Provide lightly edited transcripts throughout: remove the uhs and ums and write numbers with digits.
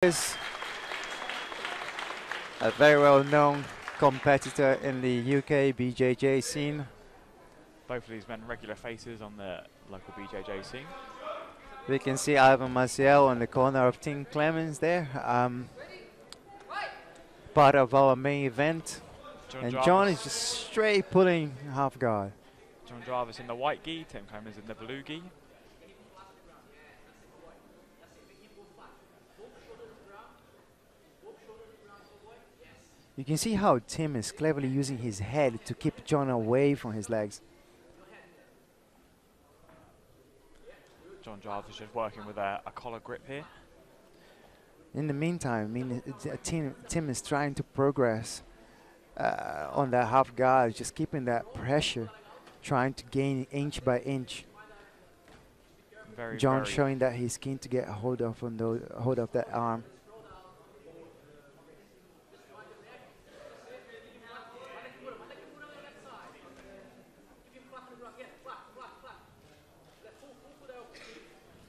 Is a very well-known competitor in the UK BJJ scene. Both of these men regular faces on the local BJJ scene. We can see Ivan Maciel on the corner of Team Clemens there. Part of our main event. And Jon is just straight pulling half guard. Jon Jarvis in the white gi, Tim Clemens in the blue gi. You can see how Tim is cleverly using his head to keep Jon away from his legs. Jon Jarvis just working with a collar grip here. In the meantime, I mean, Tim is trying to progress on that half guard, just keeping that pressure, trying to gain inch by inch. Jon showing that he's keen to get hold of that arm.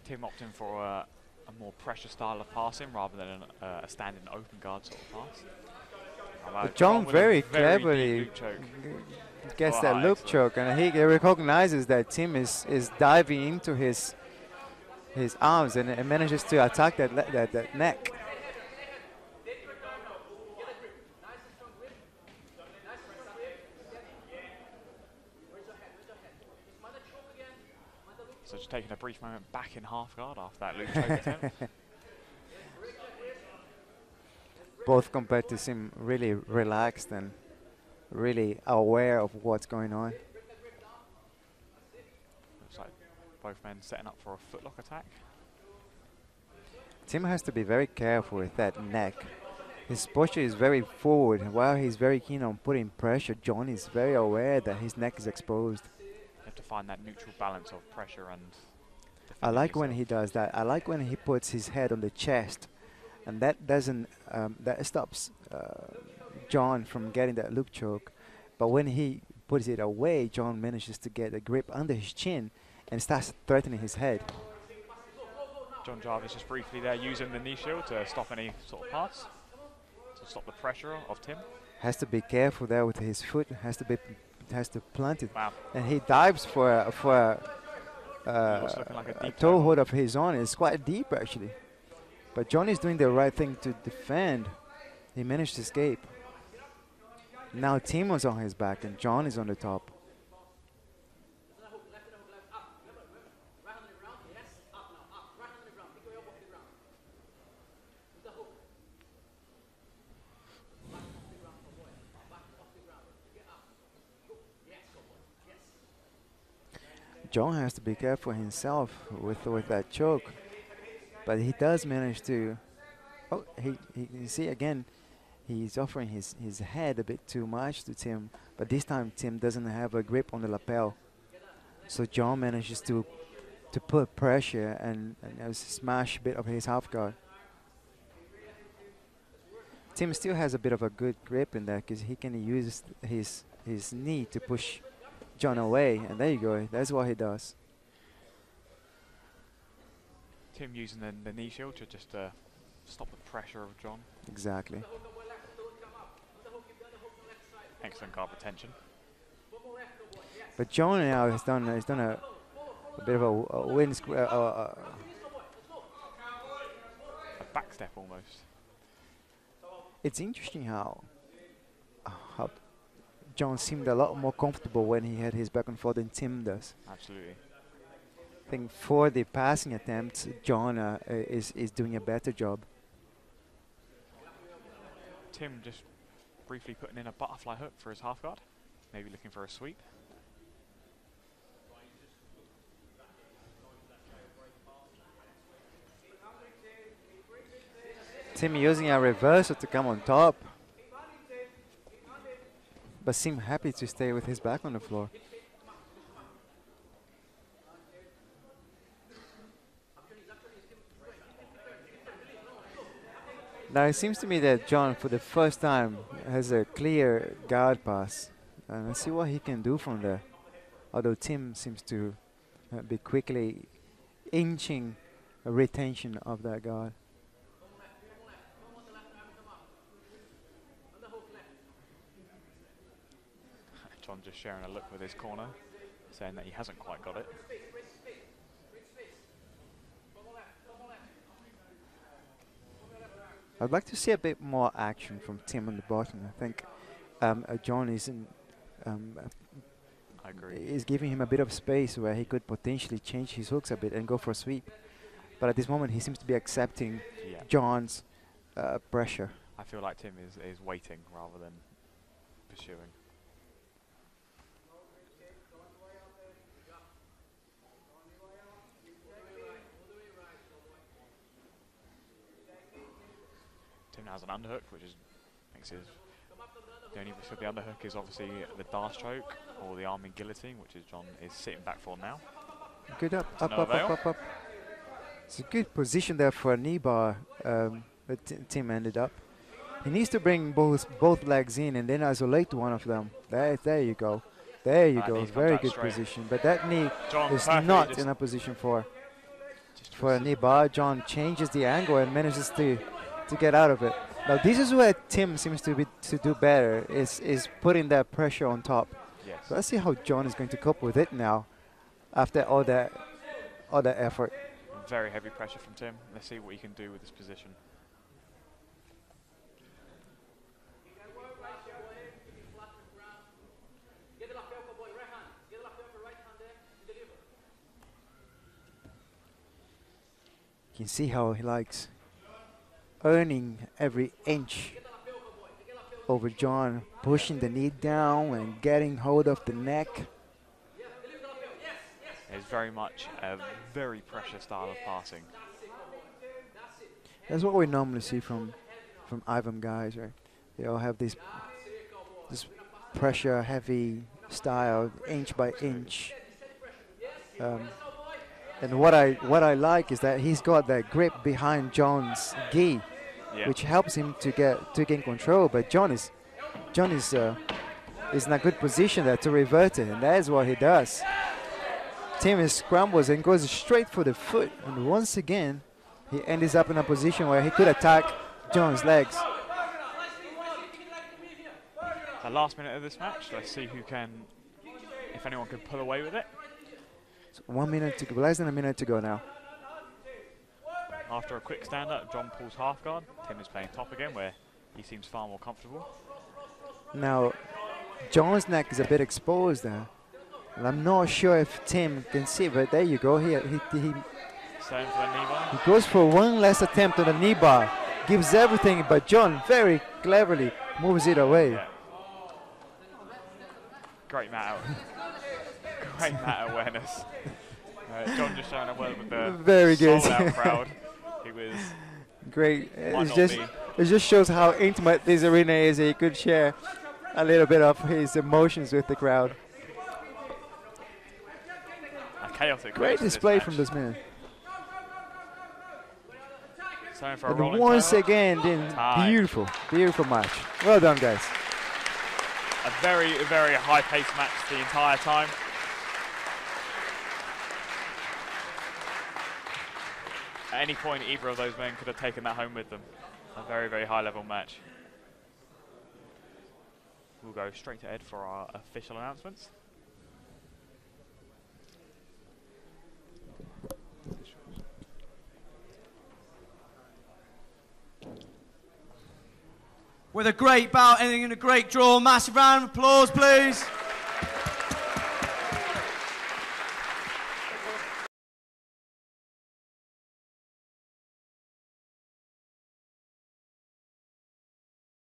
Tim opting for a more pressure style of passing rather than a standing open guard sort of pass. But Jon very cleverly gets that loop choke, and he recognizes that Tim is diving into his arms and manages to attack that neck. So just taking a brief moment back in half guard after that loop choke attempt. Both competitors seem really relaxed and really aware of what's going on. Looks like both men setting up for a footlock attack. Tim has to be very careful with that neck. His posture is very forward, and while he's very keen on putting pressure, Jon is very aware that his neck is exposed. You have to find that neutral balance of pressure and I like when he does that. I like when he puts his head on the chest, and that doesn't that stops Jon from getting that loop choke. But when he puts it away, Jon manages to get a grip under his chin and starts threatening his head. Jon Jarvis just briefly there using the knee shield to stop any sort of pass, to stop the pressure of Tim. Has to be careful there with his foot. Has to plant it. Wow. And he dives for a toe hold of his own. It's quite deep actually. But Jon is doing the right thing to defend. He managed to escape. Now Tim was on his back and Jon is on the top. Jon has to be careful himself with that choke, but he does manage to. Oh, you see again, he's offering his head a bit too much to Tim, but this time Tim doesn't have a grip on the lapel, so Jon manages to put pressure and smash a bit of his half guard. Tim still has a bit of a good grip in there because he can use his knee to push Jon away, and there you go. That's what he does. Tim using the knee shield to just stop the pressure of Jon. Exactly. Excellent guard retention. But Jon now has done a bit of a wind a back step almost. It's interesting how Jon seemed a lot more comfortable when he had his back and forth than Tim does. Absolutely. I think for the passing attempts, Jon is doing a better job. Tim just briefly putting in a butterfly hook for his half guard, maybe looking for a sweep. Tim using a reversal to come on top, but seemed happy to stay with his back on the floor. Now it seems to me that Jon, for the first time, has a clear guard pass. And let's see what he can do from there. Although Tim seems to be quickly inching a retention of that guard. Jon just sharing a look with his corner, saying that he hasn't quite got it. I'd like to see a bit more action from Tim on the bottom. I think Jon isn't. I agree. Is giving him a bit of space where he could potentially change his hooks a bit and go for a sweep. But at this moment, he seems to be accepting Jon's pressure. I feel like Tim is waiting rather than pursuing. Tim has an underhook, which is makes his the only risk of the underhook is obviously the Darce choke or the arming guillotine, which is Jon is sitting back for now. Good up. It's a good position there for a knee bar, but Tim ended up. He needs to bring both legs in and then isolate one of them. There you go. There you go. Very good position. But that knee is not in a position for a knee bar. Jon changes the angle and manages to get out of it. Now this is where Tim seems to do better, is putting that pressure on top. Yes. So let's see how Jon is going to cope with it now after all that effort. Very heavy pressure from Tim. Let's see what he can do with this position. You can see how he likes earning every inch over Jon, pushing the knee down and getting hold of the neck. It's very much a very pressure style of passing. That's what we normally see from Ivan guys, right? They all have this pressure heavy style, inch by inch. And what I like is that he's got that grip behind Jon's gi, which helps him to gain control. But Jon is in a good position there to revert it, and that is what he does. Tim scrambles and goes straight for the foot, and once again he ends up in a position where he could attack Jon's legs. The last minute of this match, let's see if anyone can pull away with it. So 1 minute to go, less than a minute to go now. After a quick stand-up, Jon pulls half guard. Tim is playing top again, where he seems far more comfortable. Now, Jon's neck is a bit exposed there. And I'm not sure if Tim can see, but there you go. He goes for one last attempt on the knee bar. Gives everything, but Jon very cleverly moves it away. Yeah. Great mat awareness. Jon just showing a word with the very good sold-out crowd. He was great. It just shows how intimate this arena is. He could share a little bit of his emotions with the crowd. A chaotic great display from this man. And once again, beautiful match. Well done, guys. A very, very high-paced match the entire time. At any point, either of those men could have taken that home with them. A very, very high-level match. We'll go straight to Ed for our official announcements. With a great bout, ending in a great draw. Massive round of applause, please.